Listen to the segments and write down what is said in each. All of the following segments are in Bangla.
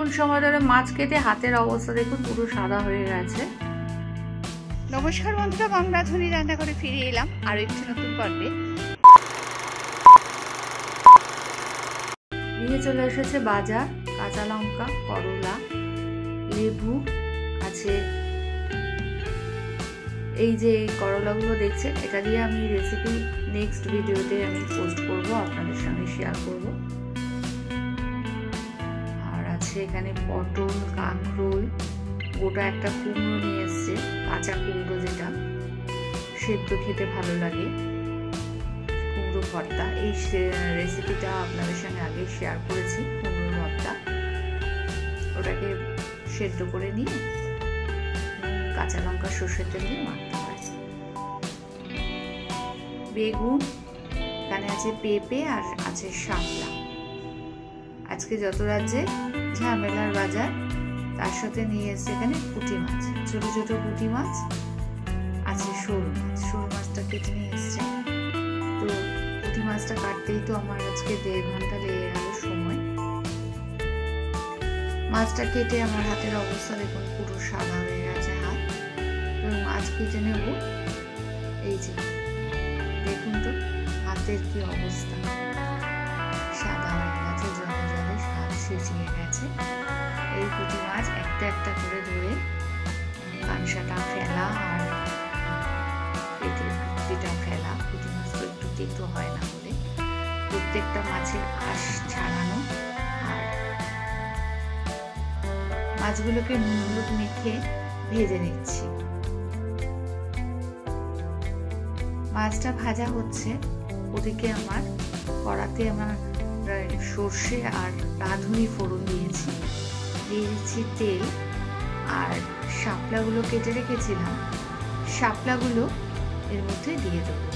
অনেকক্ষণ সময় ধরে মাছ কেটে হাতের অবস্থা দেখুন পুরো সাদা হয়ে গেছে। নমস্কার বন্ধুরা, বাংলা রাঁধুনি রান্না করে ফিরে এলাম আরো একটি নতুন পর্বে। নিয়ে চলে এসেছে বাজার, কাঁচা লঙ্কা, করলা, লেবু আছে। এই যে করলাগুলো দেখছেন, এটা দিয়ে আমি রেসিপি নেক্সট ভিডিওতে আমি পোস্ট করব, আপনাদের সঙ্গে শেয়ার করব। আর আছে এখানে পটল, কাঁকরোল, গোটা একটা কুমড়ো নিয়ে এসছে, কাঁচা কুমড়ো যেটা সেদ্ধ খেতে ভালো লাগে, কুমড়ো ভর্তা। এই রেসিপিটা আপনাদের সঙ্গে আগে শেয়ার করেছি। কুমড়ো ভর্তা ওটাকে সেদ্ধ করে নিয়ে কাঁচা লঙ্কা সর্ষের তেল দিয়ে মাখতে হয়। বেগুন, এখানে আছে পেঁপে আর আছে শাপলা। আজকে যত রাজ্যে ঝামেলার বাজার, তার সাথে নিয়ে এসছে এখানে পুঁটি মাছ, ছোট ছোট পুঁটি মাছ আছে, শোল মাছ। শোল মাছটা কেটে নিয়ে এসছে। তো পুঁটি মাছটা কাটতেই তো আমার আজকে 1.5 ঘন্টা লেগে গেল সময়। মাছটা কেটে আমার হাতের অবস্থা দেখুন পুরো সাদা হয়ে গেছে হাত। এবং মাছ কেটে নেব। এই যে দেখুন তো হাতের কি অবস্থা, সাদা হয়ে গেছে, জলে জলে হাত শুকিয়ে গেছে। এই পুঁটি মাছ একটা একটা করে ধরে কানসাটা ফেলা আর পেটের পুঁটিটা ফেলা। পুঁটি মাছ তো একটু তেতো হয় না বলে প্রত্যেকটা মাছের আঁশ ছাড়ানো। আর মাছগুলোকে নুন হলুদ মেখে ভেজে নিচ্ছি। মাছটা ভাজা হচ্ছে, ওদিকে আমার কড়াতে আমার সর্ষে আর রাঁধুনি ফোড়ন দিয়েছি, দিয়ে দিচ্ছি তেল। আর শাপলাগুলো কেটে রেখেছিলাম, শাপলাগুলো এর মধ্যে দিয়ে দেবো।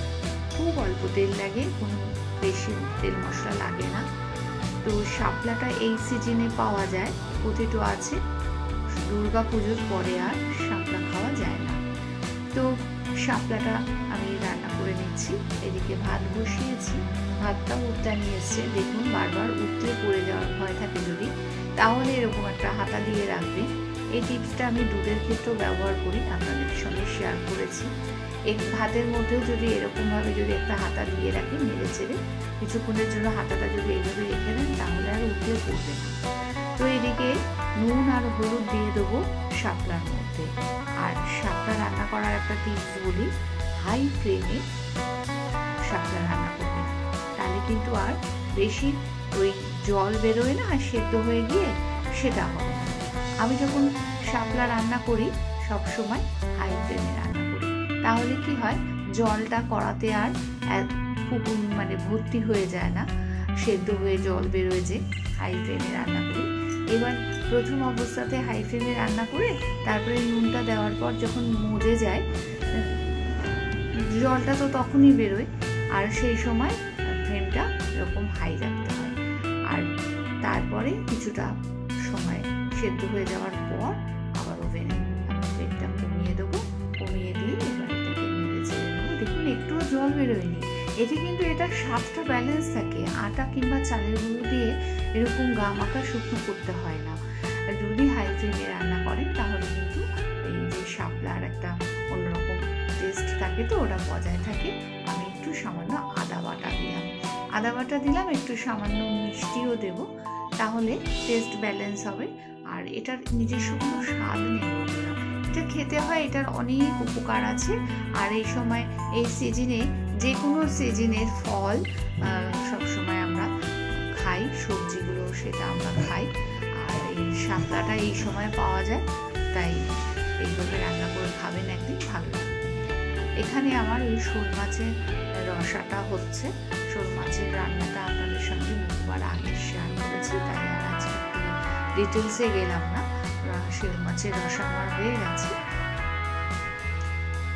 খুব অল্প তেল লাগে, কোনো বেশি তেল মশলা লাগে না। তো শাপলাটা এই সিজনে পাওয়া যায়, পোটেটো আছে, দুর্গা পুজোর পরে আর শাপলা খাওয়া যায় না। তো শাপলাটা আমি রান্না করে নিচ্ছি। এদিকে ভাত বসিয়েছি, ভাতটা উঠতে নিয়ে এসছে। দেখুন বারবার উঠতে পড়ে যাওয়ার ভয় থাকে যদি, তাহলে এরকম একটা হাতা দিয়ে রাখবেন। এই টিপসটা আমি দুধের ক্ষেত্রেও ব্যবহার করি, আপনাদের সঙ্গে শেয়ার করেছি। এই ভাতের মধ্যেও যদি এরকমভাবে যদি একটা হাতা দিয়ে রাখেন, নেড়ে চেড়ে কিছুক্ষণের জন্য হাতাটা যদি এইভাবে রেখে দেন, তাহলে আর উঠতে পড়বে না। তো এদিকে নুন আর হলুদ দিয়ে দেবো শাপলার মধ্যে। আর শাপলা রান্না করার একটা টিপস বলি, হাই ফ্লেমে শাপলা রান্না করবেন, তাহলে কিন্তু আর বেশি ওই জল বেরোয় না, আর সেদ্ধ হয়ে গিয়ে সেটা হবে না। আমি যখন শাপলা রান্না করি সবসময় হাই ফ্লেমে রান্না করি, তাহলে কি হয়, জলটা কড়াতে আর মানে ভর্তি হয়ে যায় না, সেদ্ধ হয়ে জল বেরোয়। যে হাই ফ্লেমে রান্না করি, এবার প্রথম অবস্থাতে হাই ফ্লেমে রান্না করে তারপরে নুনটা দেওয়ার পর যখন মজে যায়, জলটা তো তখনই বেরোয়, আর সেই সময় ফ্লেমটা এরকম হাই রাখতে হয়। আর তারপরে কিছুটা সময় সেদ্ধ হয়ে যাওয়ার পর আবার ওভেনে আমি ফ্লেমটা কমিয়ে দেবো। কমিয়ে দিয়ে এবার এটাকে নেড়ে চেড়ে নেবো। দেখুন একটুও জল বেরোয়নি। এতে কিন্তু এটা স্বাদটা ব্যালেন্স থাকে। আটা কিংবা চালের গুঁড়ো দিয়ে এরকম গা মাখা শুকনো করতে হয় না। যদি হাই ফ্লেমে রান্না করেন তাহলে কিন্তু এই যে শাপলার একটা অন্যরকম টেস্ট থাকে, তো ওটা বজায় থাকে। আমি একটু সামান্য আদা বাটা দিলাম, একটু সামান্য মিষ্টিও দেব, তাহলে টেস্ট ব্যালেন্স হবে। আর এটার নিজস্ব কোনো স্বাদ নেই, এটা খেতে হয়, এটার অনেক উপকার আছে। আর এই সময় এই সিজনে যে কোনো সিজনের ফল সবসময় আমরা খাই, সবজিগুলো সেটা আমরা খাই। আর এই শাপলাটা এই সময় পাওয়া যায়, তাই এইভাবে রান্না করে খাবেন, একদিন ভালো লাগবে। এখানে আমার ওই শোল মাছের রসাটা হচ্ছে। শোল মাছের রান্নাটা আপনাদের সঙ্গে বহুবার আগে শেয়ার করেছি, তাই আর আজকে ডিটেলসে গেলাম না। শোল মাছের রসা আমার হয়ে গেছে।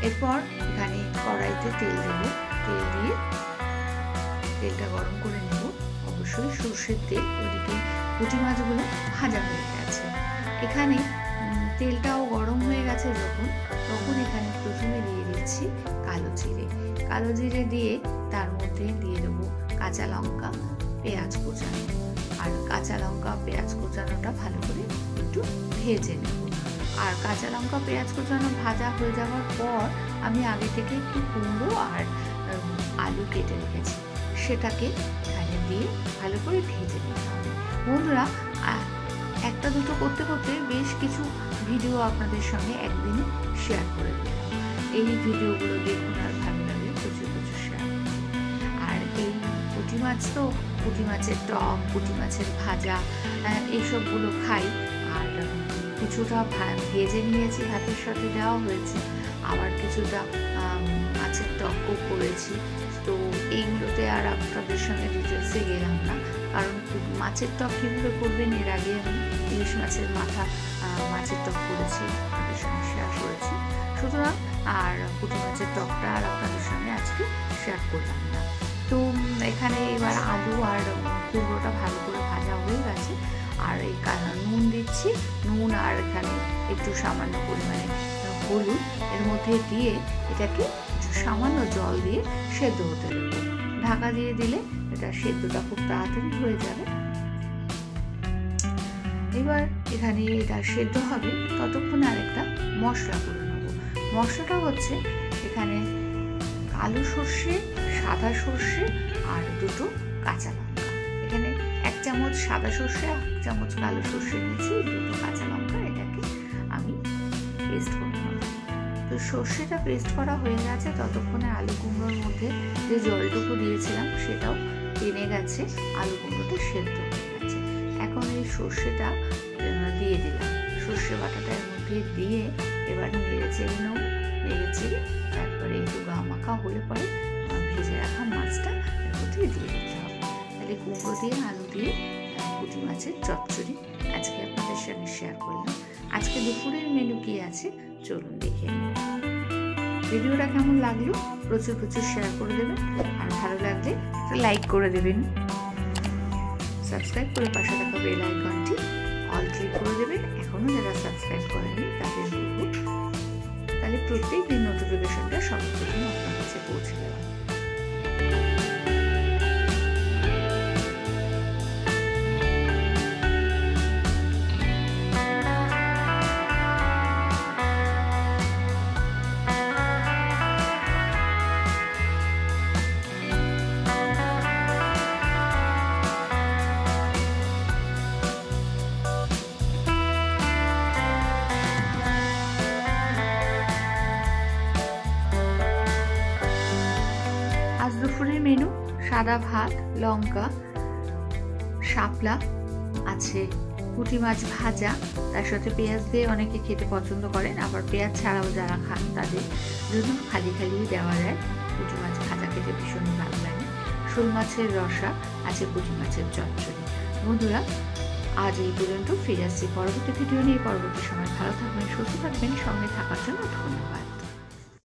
এরপর এখানে কড়াইতে তেল দেব, তেল দিয়ে তেলটা গরম করে নেব, অবশ্যই সর্ষের তেল। ওদিকে পুঁটি মাছগুলো ভাজা হয়ে গেছে। এখানে তেলটাও গরম হয়ে গেছে তখন এখানে প্রথমে দিয়ে দিচ্ছি কালো জিরে। কালো জিরে দিয়ে তার মধ্যে দিয়ে দেবো কাঁচা লঙ্কা, পেঁয়াজ কুচানো, আর কাঁচা লঙ্কা পেঁয়াজ কুচানোটা ভালো করে একটু ভেজে নেব। আর কাঁচা লঙ্কা পেঁয়াজ কুচানো ভাজা হয়ে যাওয়ার পর আমি আগে থেকে একটু কুমড়ো আর আলু কেটে রেখেছি, সেটাকে এখানে দিয়ে ভালো করে ভেজে নিতে হবে। বন্ধুরা, একটা দুটো করতে করতে বেশ কিছু ভিডিও আপনাদের সঙ্গে একদিনে শেয়ার করে দিলাম। এই ভিডিওগুলো দেখুন, আর ভালো লাগলে প্রচুর প্রচুর শেয়ার। আর এই পুঁটি মাছ তো পুঁটি মাছের টক, পুঁটি মাছের ভাজা, এইসবগুলো খাই। আর কিছুটা ভেজে নিয়েছি, হাতের সাথে দেওয়া হয়েছে, আবার কিছুটা মাছের টকও করেছি। তো এইগুলোতে আর আপনাদের সঙ্গে ডিটেলসে গেলাম না, কারণ মাছের টক কীভাবে করবেন এর আগে আমি ইলিশ মাছের মাথা মাছের টক করেছি, আপনাদের সঙ্গে শেয়ার করেছি। সুতরাং আর পুঁটি মাছের টকটা আর আপনাদের সঙ্গে আজকে শেয়ার করলাম না। তো এখানে এবার আলু আর কুমড়োটা ভালো করে ভাজা হয়ে গেছে, আর এই নুন দিচ্ছি, নুন আর এখানে একটু সামান্য পরিমাণে হলুদ এর মধ্যে দিয়ে এটাকে সামান্য জল দিয়ে সেদ্ধ হতে দেবো। ঢাকা দিয়ে দিলে এটা সেদ্ধটা খুব তাড়াতাড়ি হয়ে যাবে। এবার এখানে এটা সেদ্ধ হবে, ততক্ষণে আরেকটা মশলা করে নেব। মশলাটা হচ্ছে এখানে কালো সর্ষে, সাদা সর্ষে আর দুটো কাঁচা লঙ্কা। এখানে 1 চামচ সাদা সর্ষে, 1 চামচ কালো সর্ষে নিয়েছি, দুটো কাঁচা লঙ্কা, এটাকে আমি পেস্ট করে নেব। তো সর্ষেটা পেস্ট করা হয়ে গেছে, ততক্ষণে আলু কুমড়োর মধ্যে যে জলটুকু দিয়েছিলাম সেটাও টেনে গেছে, আলু কুমড়োটা সেদ্ধ হয়ে গেছে। এখন এই সর্ষেটা দিয়ে দিলাম, সর্ষে বাটাটা এর মধ্যে দিয়ে এবার নেড়ে চেড়ে নেব। নেড়ে চেড়ে তারপরে একটু গা মাখা হলে পরে ভেজে রাখা মাছটা এর মধ্যে দিয়ে দিতে হবে। তাহলে কুমড়ো দিয়ে আলু দিয়ে পুঁটি মাছের চচ্চড়ি আজকে আপনাদের সঙ্গে শেয়ার করলাম। আজকে দুপুরের মেনু কি আছে চলুন দেখে নিন। ভিডিওটা কেমন লাগলো প্রচুর প্রচুর শেয়ার করে দেবেন, আর ভালো লাগলে একটা লাইক করে দেবেন। সাবস্ক্রাইব করে পাশে থাকা বেল আইকনটি অল ক্লিক করে দেবেন। এখনও যারা সাবস্ক্রাইব করেনি তাদের বলবো, তাহলে প্রত্যেক দিন নোটিফিকেশনটা সবার প্রথমে আপনার কাছে পৌঁছে যাবে। দুপুরের মেনু সাদা ভাত, লঙ্কা, শাপলা আছে, পুঁটি মাছ ভাজা, তার সাথে পেঁয়াজ দিয়ে অনেকে খেতে পছন্দ করেন, আবার পেঁয়াজ ছাড়াও যারা খান তাদের যদি খালি খালি দেওয়া যায়। পুঁটি মাছ ভাজা খেতে ভীষণ ভালো লাগে। শোল মাছের রসা আছে, পুঁটি মাছের চচ্চড়ি। বন্ধুরা, আজ এই পর্যন্ত, ফিরে আসছি পরবর্তী ভিডিও নিয়ে। পরবর্তী সময় ভালো থাকবেন, সুস্থ থাকবেন, সঙ্গে থাকার জন্য ধন্যবাদ।